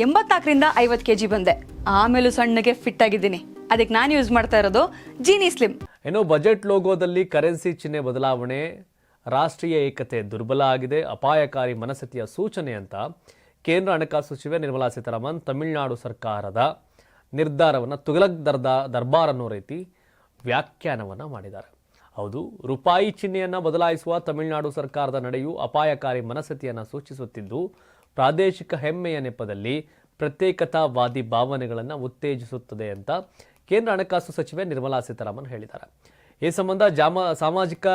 84ರಿಂದ 50 kg ಬಂದೆ. ಆಮೇಲೂ ಸಣ್ಣಗೆ fit ಆಗಿದ್ದೀನಿ. ಅದಕ್ಕೆ ನಾನು ಯೂಸ್ ಮಾಡ್ತಾ ಇರೋದು ಜೀನಿ ಸ್ಲಿಮ್. ಏನೋ ಬಜೆಟ್ ಲೋಗೋದಲ್ಲಿ ಕರೆನ್ಸಿ ಚಿಹ್ನೆ ಬದಲಾವಣೆ, ರಾಷ್ಟ್ರೀಯ ಏಕತೆ ದುರ್ಬಲ ಆಗಿದೆ, ಅಪಾಯಕಾರಿ ಮನಸ್ಥಿತಿಯ ಸೂಚನೆ ಅಂತ ಕೇಂದ್ರ ಹಣಕಾಸು ಸಚಿವೆ ನಿರ್ಮಲಾ ಸೀತಾರಾಮನ್ ತಮಿಳುನಾಡು ಸರ್ಕಾರದ ನಿರ್ಧಾರವನ್ನು ತುಗಲಕ್ ದರ್ಬಾರ್ ಅನ್ನೋ ರೀತಿ ವ್ಯಾಖ್ಯಾನವನ್ನು ಮಾಡಿದ್ದಾರೆ. ಹೌದು, ರೂಪಾಯಿ ಚಿಹ್ನೆಯನ್ನು ಬದಲಾಯಿಸುವ ತಮಿಳುನಾಡು ಸರ್ಕಾರದ ನಡೆಯು ಅಪಾಯಕಾರಿ ಮನಸ್ಥಿತಿಯನ್ನು ಸೂಚಿಸುತ್ತಿದ್ದು, ಪ್ರಾದೇಶಿಕ ಹೆಮ್ಮೆಯ ನೆಪದಲ್ಲಿ ಪ್ರತ್ಯೇಕತಾವಾದಿ ಭಾವನೆಗಳನ್ನು ಉತ್ತೇಜಿಸುತ್ತದೆ ಅಂತ ಕೇಂದ್ರ ಹಣಕಾಸು ಸಚಿವೆ ನಿರ್ಮಲಾ ಸೀತಾರಾಮನ್ ಹೇಳಿದ್ದಾರೆ. ಈ ಸಂಬಂಧ ಸಾಮಾಜಿಕ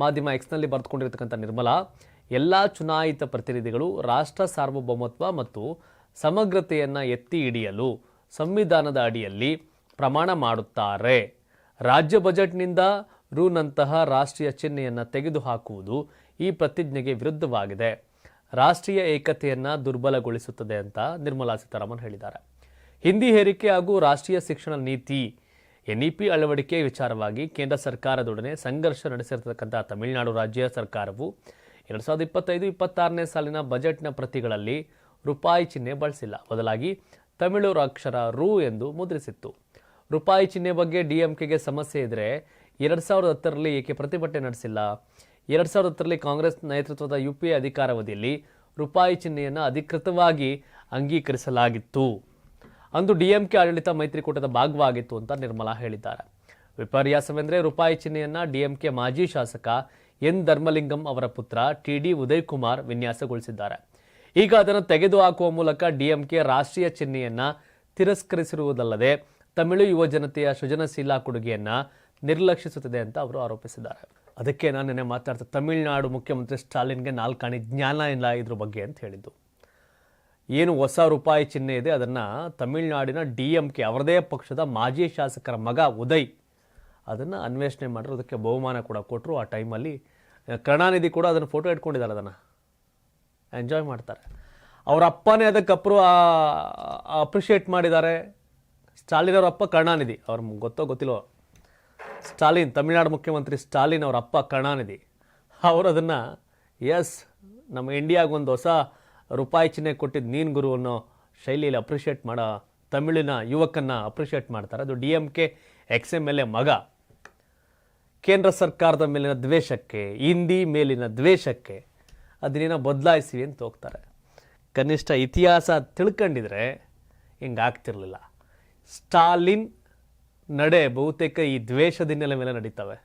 ಮಾಧ್ಯಮ ಎಕ್ಸ್ನಲ್ಲಿ ಬರೆದುಕೊಂಡಿರತಕ್ಕಂಥ ನಿರ್ಮಲಾ, ಎಲ್ಲ ಚುನಾಯಿತ ಪ್ರತಿನಿಧಿಗಳು ರಾಷ್ಟ್ರ ಸಾರ್ವಭೌಮತ್ವ ಮತ್ತು ಸಮಗ್ರತೆಯನ್ನು ಎತ್ತಿ ಹಿಡಿಯಲು ಸಂವಿಧಾನದ ಅಡಿಯಲ್ಲಿ ಪ್ರಮಾಣ ಮಾಡುತ್ತಾರೆ. ರಾಜ್ಯ ಬಜೆಟ್ನಿಂದ ರೂನಂತಹ ರಾಷ್ಟ್ರೀಯ ಚಿಹ್ನೆಯನ್ನು ತೆಗೆದುಹಾಕುವುದು ಈ ಪ್ರತಿಜ್ಞೆಗೆ ವಿರುದ್ಧವಾಗಿದೆ, ರಾಷ್ಟ್ರೀಯ ಏಕತೆಯನ್ನು ದುರ್ಬಲಗೊಳಿಸುತ್ತದೆ ಅಂತ ನಿರ್ಮಲಾ ಸೀತಾರಾಮನ್ ಹೇಳಿದ್ದಾರೆ. ಹಿಂದಿ ಹೇರಿಕೆ ಹಾಗೂ ರಾಷ್ಟ್ರೀಯ ಶಿಕ್ಷಣ ನೀತಿ NEP ಅಳವಡಿಕೆ ವಿಚಾರವಾಗಿ ಕೇಂದ್ರ ಸರ್ಕಾರದೊಡನೆ ಸಂಘರ್ಷ ನಡೆಸಿರತಕ್ಕಂಥ ತಮಿಳುನಾಡು ರಾಜ್ಯ ಸರ್ಕಾರವು 2025-26ನೇ ಸಾಲಿನ ಬಜೆಟ್ನ ಪ್ರತಿಗಳಲ್ಲಿ ರೂಪಾಯಿ ಚಿಹ್ನೆ ಬಳಸಿಲ್ಲ. ಬದಲಾಗಿ ತಮಿಳು ಅಕ್ಷರ ರು ಎಂದು ಮುದ್ರಿಸಿತ್ತು. ರೂಪಾಯಿ ಚಿಹ್ನೆ ಬಗ್ಗೆ DMKಗೆ ಸಮಸ್ಯೆ ಇದ್ದರೆ 2010ರಲ್ಲಿ ಏಕೆ ಪ್ರತಿಭಟನೆ ನಡೆಸಿಲ್ಲ? 2010ರಲ್ಲಿ ಕಾಂಗ್ರೆಸ್ ನೇತೃತ್ವದ UPA ಅಧಿಕಾರಾವಧಿಯಲ್ಲಿ ರೂಪಾಯಿ ಚಿಹ್ನೆಯನ್ನು ಅಧಿಕೃತವಾಗಿ ಅಂಗೀಕರಿಸಲಾಗಿತ್ತು. ಅಂದು DMK ಆಡಳಿತ ಮೈತ್ರಿಕೂಟದ ಭಾಗವಾಗಿತ್ತು ಅಂತ ನಿರ್ಮಲಾ ಹೇಳಿದ್ದಾರೆ. ವಿಪರ್ಯಾಸವೆಂದರೆ ರೂಪಾಯಿ ಚಿಹ್ನೆಯನ್ನು DMK ಮಾಜಿ ಶಾಸಕ N ಧರ್ಮಲಿಂಗಂ ಅವರ ಪುತ್ರ TD ಉದಯ್ ಕುಮಾರ್ ವಿನ್ಯಾಸಗೊಳಿಸಿದ್ದಾರೆ. ಈಗ ಅದನ್ನು ತೆಗೆದುಹಾಕುವ ಮೂಲಕ DMK ರಾಷ್ಟ್ರೀಯ ಚಿಹ್ನೆಯನ್ನು ತಿರಸ್ಕರಿಸಿರುವುದಲ್ಲದೆ ತಮಿಳು ಯುವ ಜನತೆಯ ಸೃಜನಶೀಲ ಕೊಡುಗೆಯನ್ನು ನಿರ್ಲಕ್ಷಿಸುತ್ತದೆ ಅಂತ ಅವರು ಆರೋಪಿಸಿದ್ದಾರೆ. ಅದಕ್ಕೆ ನಾನು ನೆನ್ನೆ ಮಾತಾಡ್ತಾ ತಮಿಳುನಾಡು ಮುಖ್ಯಮಂತ್ರಿ ಸ್ಟಾಲಿನ್ಗೆ 4 ಆಣೆ ಜ್ಞಾನ ಇಲ್ಲ ಇದ್ರ ಬಗ್ಗೆ ಅಂತ ಹೇಳಿದ್ದು. ಏನು ಹೊಸ ರೂಪಾಯಿ ಚಿಹ್ನೆ ಇದೆ ಅದನ್ನು ತಮಿಳುನಾಡಿನ DMK ಅವರದೇ ಪಕ್ಷದ ಮಾಜಿ ಶಾಸಕರ ಮಗ ಉದಯ್ ಅದನ್ನು ಅನ್ವೇಷಣೆ ಮಾಡಿದ್ರು. ಅದಕ್ಕೆ ಬಹುಮಾನ ಕೂಡ ಕೊಟ್ಟರು. ಆ ಟೈಮಲ್ಲಿ ಕರುಣಾನಿಧಿ ಕೂಡ ಅದನ್ನು ಫೋಟೋ ಇಟ್ಕೊಂಡಿದ್ದಾರೆ, ಅದನ್ನು ಎಂಜಾಯ್ ಮಾಡ್ತಾರೆ. ಅವರ ಅಪ್ಪನೇ ಅದಕ್ಕೆ ಅಪ್ರಿಷಿಯೇಟ್ ಮಾಡಿದ್ದಾರೆ. ಸ್ಟಾಲಿನ್ ಅವರ ಅಪ್ಪ ಕರುಣಾನಿಧಿ, ಅವ್ರ ಗೊತ್ತಿಲ್ಲೋ, ಸ್ಟಾಲಿನ್ ತಮಿಳುನಾಡು ಮುಖ್ಯಮಂತ್ರಿ ಸ್ಟಾಲಿನ್ ಅವರ ಅಪ್ಪ ಕರುಣಾನಿಧಿ ಅವರು ಅದನ್ನು ನಮ್ಮ ಇಂಡಿಯಾಗೊಂದು ಹೊಸ ರೂಪಾಯಿ ಚಿಹ್ನೆ ಕೊಟ್ಟಿದ್ದು ನೀನು ಗುರು ಅನ್ನೋ ಶೈಲಿಯಲ್ಲಿ ಅಪ್ರಿಷಿಯೇಟ್ ಮಾಡೋ ತಮಿಳಿನ ಯುವಕನ್ನ ಅಪ್ರಿಷಿಯೇಟ್ ಮಾಡ್ತಾರೆ. ಅದು DMK XMLA ಮಗ. ಕೇಂದ್ರ ಸರ್ಕಾರದ ಮೇಲಿನ ದ್ವೇಷಕ್ಕೆ, ಹಿಂದಿ ಮೇಲಿನ ದ್ವೇಷಕ್ಕೆ ಅದನ್ನೇನೋ ಬದಲಾಯಿಸಿ ಅಂತ ಹೋಗ್ತಾರೆ. ಕನಿಷ್ಠ ಇತಿಹಾಸ ತಿಳ್ಕೊಂಡಿದ್ರೆ ಹಿಂಗಾಗ್ತಿರ್ಲಿಲ್ಲ. ಸ್ಟಾಲಿನ್ ನಡೆ ಬಹುತೇಕ ಈ ದ್ವೇಷದಿನ್ನೆಲೆ ಮೇಲೆ ನಡೀತವೆ.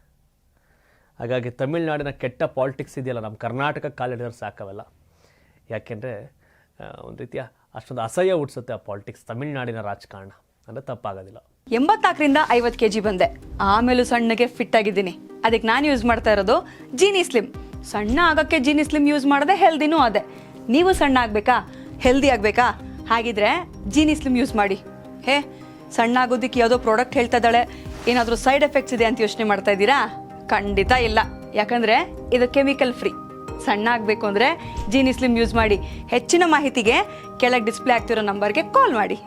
ಹಾಗಾಗಿ ತಮಿಳುನಾಡಿನ ಕೆಟ್ಟ ಪಾಲಿಟಿಕ್ಸ್ ಇದೆಯಲ್ಲ, ನಮ್ಮ ಕರ್ನಾಟಕ ಕಾಲಿಡಿದ್ರೆ ಸಾಕವೆಲ್ಲ. ಯಾಕೆಂದರೆ ಒಂದು ರೀತಿಯ ಅಷ್ಟೊಂದು ಅಸಹ್ಯ ಹುಟ್ಟಿಸುತ್ತೆ ಆ ಪಾಲಿಟಿಕ್ಸ್, ತಮಿಳುನಾಡಿನ ರಾಜಕಾರಣ ಅಂದರೆ ತಪ್ಪಾಗೋದಿಲ್ಲ. 84ರಿಂದ 50 kg ಬಂದೆ. ಆಮೇಲೂ ಸಣ್ಣಗೆ ಫಿಟ್ ಆಗಿದ್ದೀನಿ. ಅದಕ್ಕೆ ನಾನು ಯೂಸ್ ಮಾಡ್ತಾ ಇರೋದು ಜೀನಿ ಸ್ಲಿಮ್. ಸಣ್ಣ ಆಗೋಕ್ಕೆ ಜೀನಿ ಸ್ಲಿಮ್ ಯೂಸ್ ಮಾಡಿದೆ, ಹೆಲ್ದಿನೂ ಅದೇ. ನೀವು ಸಣ್ಣ ಆಗಬೇಕಾ, ಹೆಲ್ದಿ ಆಗಬೇಕಾ? ಹಾಗಿದ್ರೆ ಜೀನಿ ಸ್ಲಿಮ್ ಯೂಸ್ ಮಾಡಿ. ಸಣ್ಣ ಆಗೋದಕ್ಕೆ ಯಾವುದೋ ಪ್ರಾಡಕ್ಟ್ ಹೇಳ್ತಾ ಇದ್ದಾಳೆ, ಏನಾದರೂ ಸೈಡ್ ಎಫೆಕ್ಟ್ಸ್ ಇದೆ ಅಂತ ಯೋಚನೆ ಮಾಡ್ತಾ ಇದ್ದೀರಾ? ಖಂಡಿತ ಇಲ್ಲ. ಯಾಕಂದರೆ ಇದು ಕೆಮಿಕಲ್ ಫ್ರೀ. ಸಣ್ಣ ಆಗಬೇಕು ಅಂದರೆ ಜೀನಿ ಸ್ಲಿಮ್ ಯೂಸ್ ಮಾಡಿ. ಹೆಚ್ಚಿನ ಮಾಹಿತಿಗೆ ಕೆಳಗೆ ಡಿಸ್ಪ್ಲೇ ಆಗ್ತಿರೋ ನಂಬರ್ಗೆ ಕಾಲ್ ಮಾಡಿ.